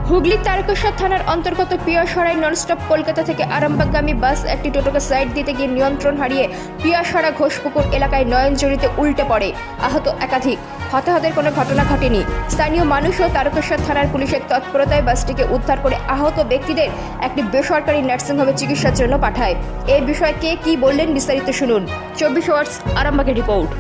হুগলির তারকেশ্বর থানার অন্তর্গত পিয়াসড়ায় ননস্টপ কলকাতা থেকে আরামবাগগামী বাস একটি টোটোকে সাইড দিতে গিয়ে নিয়ন্ত্রণ হারিয়ে পিয়াসড়া ঘোষপুকুর এলাকায় নয়নজড়িতে উল্টে পড়ে। আহত একাধিক। হতাহতের কোনো ঘটনা ঘটেনি। স্থানীয় মানুষ ও তারকেশ্বর থানার পুলিশের তৎপরতায় বাসটিকে উদ্ধার করে আহত ব্যক্তিদের একটি বেসরকারি নার্সিংহোমে চিকিৎসার জন্য পাঠায়। এই বিষয়ে কে কি বললেন বিস্তারিত শুনুন। 24 আওয়ার্স আরামবাগের রিপোর্ট।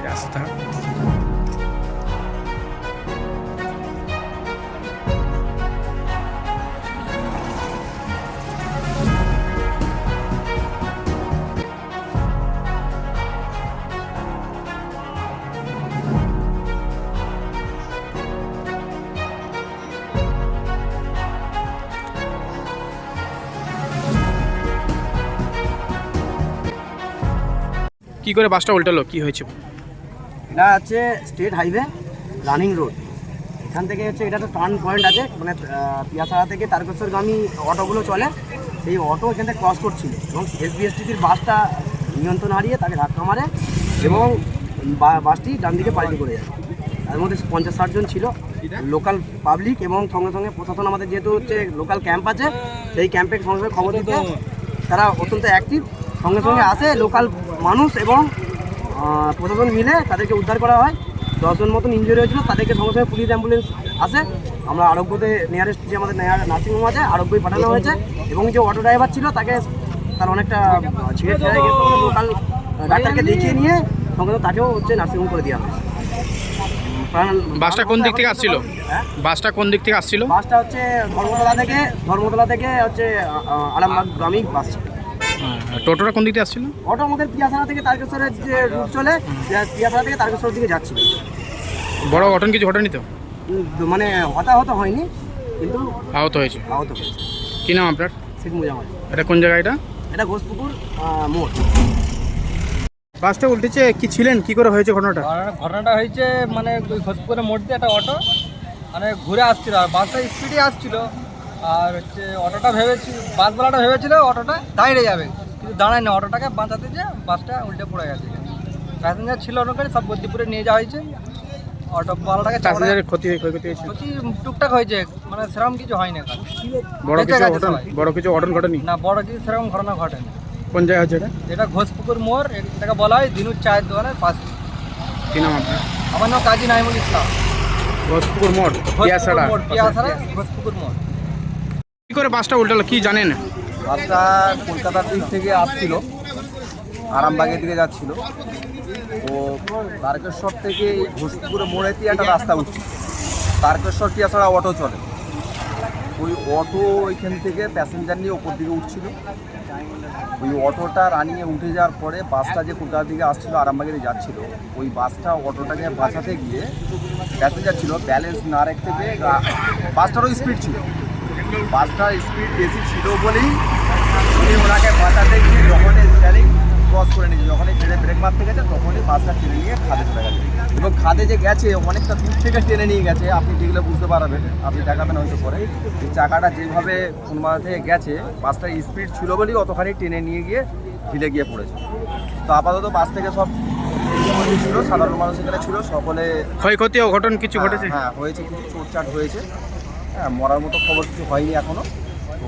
রাস্তা কি করে বাসটা উল্টালো, কি হয়েছে? এটা হচ্ছে স্টেট হাইওয়ে রানিং রোড। এখান থেকে হচ্ছে এটা তো টার্ন পয়েন্ট আছে, মানে পিয়াসাড়া থেকে তারকেশ্বরগামী অটোগুলো চলে, সেই অটো এখান থেকে ক্রস করছিল এবং এসবিএসটিসির বাসটা নিয়ন্ত্রণ হারিয়ে তাকে ধাক্কা মারে এবং বাসটি ডান দিকে পাল্টি করে যায়। তার মধ্যে 50-60 জন ছিল লোকাল পাবলিক এবং সঙ্গে সঙ্গে প্রশাসন। আমাদের যেহেতু হচ্ছে লোকাল ক্যাম্প আছে, সেই ক্যাম্পে সঙ্গে সঙ্গে খবর দিতে তারা অত্যন্ত অ্যাক্টিভ। সঙ্গে সঙ্গে আসে লোকাল মানুষ এবং প্রশাসন মিলে তাদেরকে উদ্ধার করা হয়। 10 জন মতন ইনজুরি হয়েছিল, তাদেরকে সঙ্গে সঙ্গে পুলিশ অ্যাম্বুলেন্স আসে। আমরা আরোগ্যতে নিয়ারেস্ট যে আমাদের নার্সিংহোম আছে আরোগ্যই পাঠানো হয়েছে এবং যে অটো ড্রাইভার ছিল তাকে তার অনেকটা ছিঁড়ে ফেলে গেছে, লোকাল ডাক্তারকে দেখিয়ে নিয়ে সঙ্গে সঙ্গে তাকেও হচ্ছে নার্সিংহোম করে দেওয়া হয়েছে। বাসটা কোন দিক থেকে আসছিল? বাসটা কোন দিক থেকে আসছিল? বাসটা হচ্ছে ধর্মতলা থেকে হচ্ছে আরামবাগগামী বাস ছিল। টোটোটা কোন দিক থেকে আসছিল? অটো আমাদের পিয়াসাড়া থেকে তারকেশ্বরের যে রুট চলে, পিয়াসাড়া থেকে তারকেশ্বরের দিকে যাচ্ছিল। বড় ঘটনা কিছু ঘটেনি তো? মানে হতাহত হয়নি, কিন্তু আহত হয়েছে। কি নাম আপনার? শেখ মুজাম্মেল। এটা কোন জায়গা? এটা ঘোষপুকুর মোড়। বাসটা উল্টেছে, কি ছিলেন, কি করে হয়েছে ঘটনাটা? ঘটনাটা হয়েছে মানে ওই ঘোষপুরের মোড় দিয়ে একটা অটো মানে ঘুরে আসছিল, আর বাসটা স্পিডে আসছিল। আর হচ্ছে অটোটা বাসওয়ালাটা ভেবেছিল অটোটা দাঁড়িয়ে যাবে, কিন্তু দাঁড়ায় না। অটোটাকে বাঁচাতে যে বাসটা উল্টে পড়ে গেছে। প্যাসেঞ্জার ছিল অনুকারী, সব গতিপুরে নিয়ে যাওয়া হয়েছে। অটোওয়ালাটাকে ক্ষতি হয়েছে? ক্ষতি টুকটাক হয়েছে, মানে সেরকম কিছু হয়নি। বড় কিছু ঘটনা ঘটেনি না, বড় কিছু সেরকম ঘটনা ঘটেনি। কোন জায়গা হচ্ছে এটা? এটা ঘোষপুকুর মোড়, এটাকে বলা হয় দিনুর চায়ের দোকানের পাশে। কি নাম আপনার? আমার নাম কাজী নাইমুল ইসলাম। ঘোষপুকুর মোড়, পিয়াসাড়া। ঘোষপুকুর মোড়। কি করে বাসটা উল্টালো, কি জানেন? বাসটা কলকাতার দিক থেকে আসছিল, আরামবাগের দিকে যাচ্ছিল। ও তারকেশ্বর থেকে এই ঘোষপুকুরে মোড়েতে একটা রাস্তা উঠছে, তারকেশ্বর পিয়াসাড়া অটো চলে। ওই অটো ওইখান থেকে প্যাসেঞ্জার নিয়ে ওপর দিকে উঠছিল। ওই অটোটা রানিয়ে উঠে যাওয়ার পরে বাসটা যে কলকাতার দিকে আসছিল আরামবাগের যাচ্ছিল, ওই বাসটা অটোটাকে বাঁচাতে গিয়ে প্যাসেঞ্জার ছিল ব্যালেন্স না রাখতে পেরে, বাসটারও স্পিড ছিল, বাসটার স্পিড বেশি ছিল বলেই উনি ওনাকে বাঁচাতে গিয়ে যখনই স্টিয়ারিং ক্রস করে নিয়েছে, যখনই ব্রেক মারতে গেছে তখনই বাসটা টেনে নিয়ে খাদে চলে গেছে। এবং খাদে যে গেছে অনেকটা দূর থেকে টেনে নিয়ে গেছে, আপনি দেখলে বুঝতে পারবেন, আপনি দেখাবেন হয়তো পরে। এই চাকাটা যেভাবে কোন মাথা থেকে গেছে, বাসটার স্পিড ছিল বলেই অতখানি টেনে নিয়ে গিয়ে ঢিলে গিয়ে পড়েছে। তো আপাতত বাস থেকে সব ছিল, সাধারণ মানুষ এখানে ছিল, সকলে ক্ষয়ক্ষতি অঘটন কিছু ঘটেছে? হ্যাঁ হয়েছে, কিছু চোটচাট হয়েছে। হ্যাঁ, মরার মতো খবর কিছু হয়নি এখনও। তো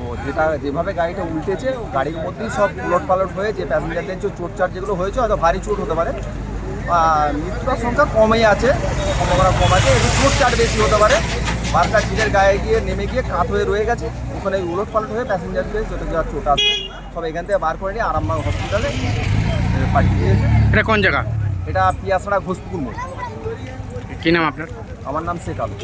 যেভাবে গাড়িটা উল্টেছে, গাড়ির মধ্যেই সব উলট পালট হয়ে যে প্যাসেঞ্জারদের যে চোটচাট যেগুলো হয়েছে, হয়তো ভারী চোট হতে পারে। মৃত্যুর সংখ্যা কমেই আছে, সম্ভাবনা কম আছে, একটু চোটচাট বেশি হতে পারে। বাসটা ঝিলের গায়ে গিয়ে নেমে গিয়ে কাত হয়ে রয়ে গেছে, ওখানে উলট পালট হয়ে প্যাসেঞ্জারদের যত যাওয়ার চোট আসবে। সব এখান থেকে বার করে নিয়ে আরামবাগ হসপিটালে পাঠিয়ে দিয়েছে। এটা কোন জায়গা? এটা পিয়াছড়া ঘোষপুকুর মোড়। কি নাম আপনার? আমার নাম শেখ আলম।